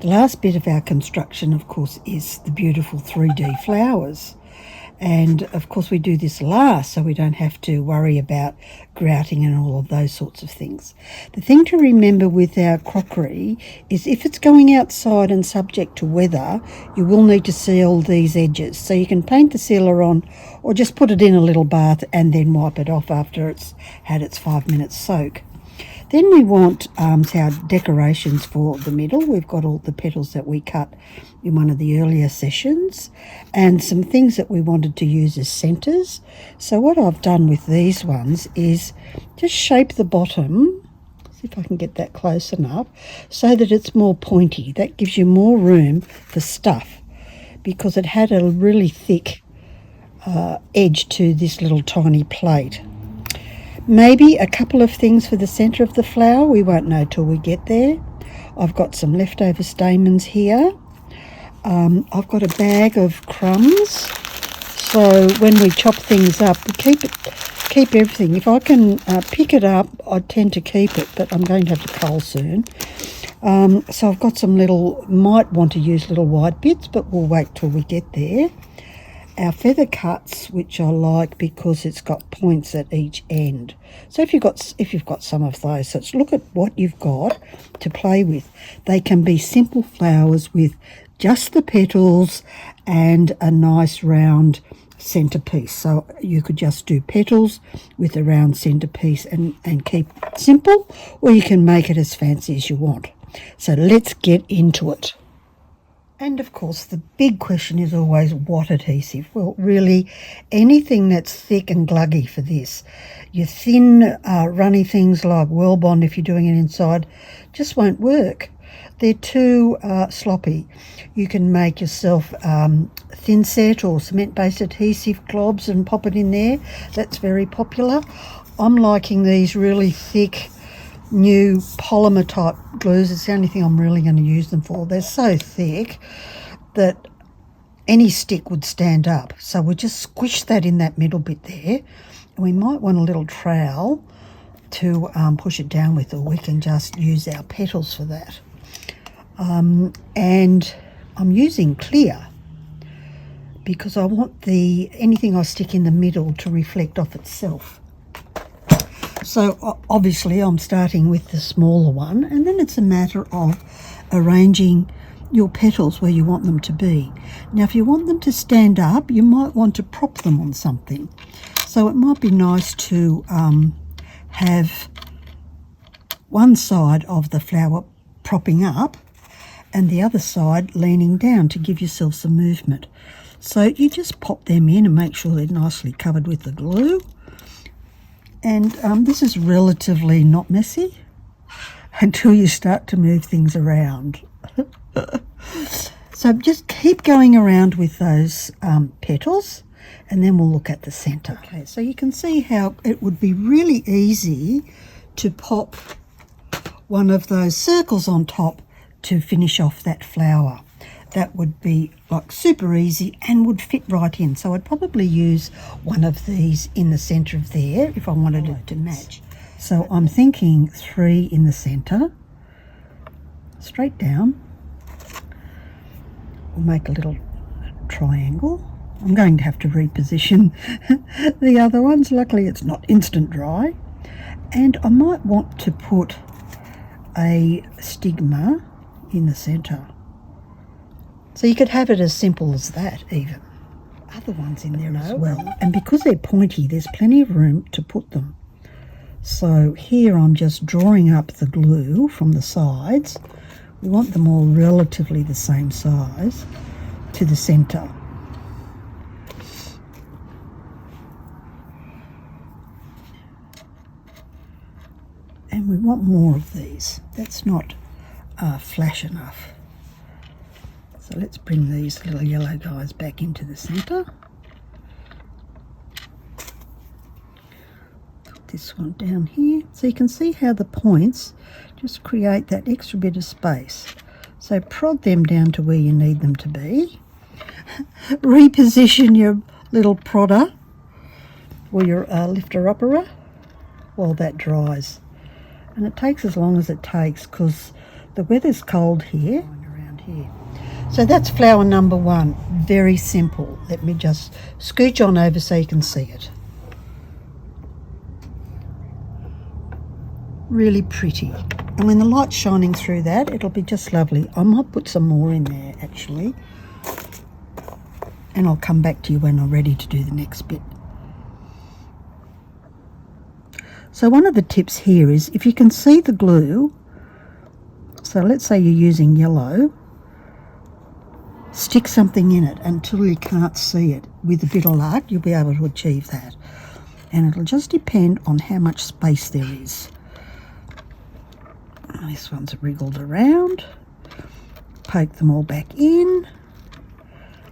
The last bit of our construction, of course, is the beautiful 3D flowers. And of course we do this last so we don't have to worry about grouting and all of those sorts of things. The thing to remember with our crockery is if it's going outside and subject to weather, you will need to seal these edges. So you can paint the sealer on or just put it in a little bath and then wipe it off after it's had its 5 minutes soak. Then we want our decorations for the middle. We've got all the petals that we cut in one of the earlier sessions and some things that we wanted to use as centres. So what I've done with these ones is just shape the bottom, see if I can get that close enough, so that it's more pointy. That gives you more room for stuff because it had a really thick edge to this little tiny plate. Maybe a couple of things for the centre of the flower. We won't know till we get there. I've got some leftover stamens here. I've got a bag of crumbs. So when we chop things up, we keep everything. If I can pick it up, I tend to keep it, but I'm going to have to cull soon. So I've got some might want to use little white bits, but we'll wait till we get there. Our feather cuts, which I like because it's got points at each end. So if you've got some of those, so look at what you've got to play with. They can be simple flowers with just the petals and a nice round centerpiece. So you could just do petals with a round centerpiece and keep it simple, or you can make it as fancy as you want. So let's get into it. And of course the big question is always what adhesive? Well, really anything that's thick and gluggy for this. Your thin runny things like Well Bond, if you're doing it inside, just won't work. They're too sloppy. You can make yourself thin set or cement based adhesive globs and pop it in there. That's very popular. I'm liking these really thick new polymer type glues. It's the only thing I'm really going to use them for. They're so thick that any stick would stand up. So we'll just squish that in that middle bit there. And we might want a little trowel to push it down with, or we can just use our petals for that. And I'm using clear because I want anything I stick in the middle to reflect off itself. So obviously I'm starting with the smaller one, and then it's a matter of arranging your petals where you want them to be. Now if you want them to stand up, you might want to prop them on something. So it might be nice to have one side of the flower propping up and the other side leaning down to give yourself some movement. So you just pop them in and make sure they're nicely covered with the glue. And this is relatively not messy until you start to move things around. So just keep going around with those petals, and then we'll look at the centre. Okay, so you can see how it would be really easy to pop one of those circles on top to finish off that flower. That would be like super easy and would fit right in. So I'd probably use one of these in the centre of there if I wanted it to match. So I'm thinking 3 in the centre, straight down. We'll make a little triangle. I'm going to have to reposition the other ones. Luckily it's not instant dry. And I might want to put a stigma in the centre. So you could have it as simple as that even. Other ones in there as well. And because they're pointy, there's plenty of room to put them. So here I'm just drawing up the glue from the sides. We want them all relatively the same size to the centre. And we want more of these. That's not flash enough. So let's bring these little yellow guys back into the centre. Put this one down here. So you can see how the points just create that extra bit of space. So prod them down to where you need them to be. Reposition your little prodder or your lifter-upperer while that dries. And it takes as long as it takes because the weather's cold here. Around here. So that's flower number 1. Very simple. Let me just scooch on over so you can see it. Really pretty. And when the light's shining through that, it'll be just lovely. I might put some more in there actually. And I'll come back to you when I'm ready to do the next bit. So one of the tips here is if you can see the glue, so let's say you're using yellow, stick something in it until you can't see it. With a bit of luck, you'll be able to achieve that. And it'll just depend on how much space there is. This one's wriggled around. Poke them all back in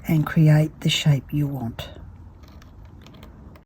and create the shape you want.